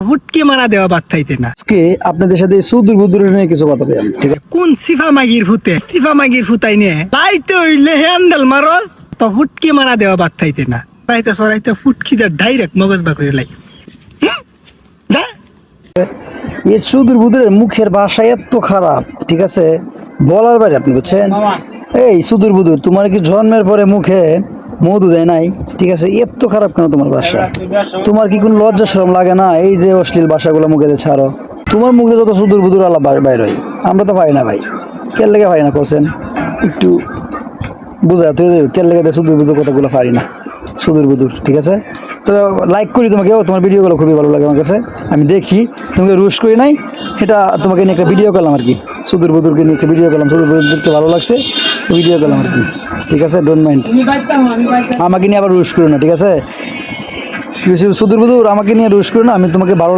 হুটকি মারা দেওয়া বাদ থাইতে না। আজকে আপনাদের সাথে সুদূর বুদূর নিয়ে কিছু কথা বললাম, ঠিক আছে? কোন সিফা মাগির ফুতাই নিয়ে লাইতে হইলে হ্যান্ডেল মারো তো হুটকি মারা দেওয়া বাদ থাইতে না। রাইতে সরাইতে ফুটকি যা ডাইরেক্ট মগজ বা করে লাই। এই সুদূর বুদূরের মুখের ভাষা এত খারাপ, ঠিক আছে, বলার বাইরে। আপনি বুঝছেন? এই সুদূর বুদূর, তোমার কি জন্মের পরে মুখে মধু দেয় নাই? ঠিক আছে, এত খারাপ কেন তোমার ভাষা? তোমার কি কোনো লজ্জা শরম লাগে না? এই যে অশ্লীল ভাষাগুলো মুখে দিয়ে ছাড়ো। তোমার মুখে যত সুদূর বুদূর আলাপ বাইর হয়, আমরা তো পারি না ভাই। কেন লেগে পারি না করছেন? একটু বুঝা তুই কেন লেগে সুদূর বুদূর কথাগুলো পারি না, সুদূর বুদূর, ঠিক আছে? তো লাইক করি তোমাকে, তোমার ভিডিওগুলো খুবই ভালো লাগে আমার কাছে, আমি দেখি। তোমাকে রুশ করি নাই, এটা তোমাকে নিয়ে একটা ভিডিও করলাম আর কি। সুদূর বুদূরকে নিয়ে একটা ভিডিও করলাম, সুদূর বুদূরকে ভালো লাগছে, ভিডিও করলাম আর কি, ঠিক আছে? ডোন্ট মাইন্ড, আমাকে নিয়ে আবার রুশ করো না, ঠিক আছে? সুদূর বুদূর আমাকে নিয়ে রুশ করো না, আমি তোমাকে ভালো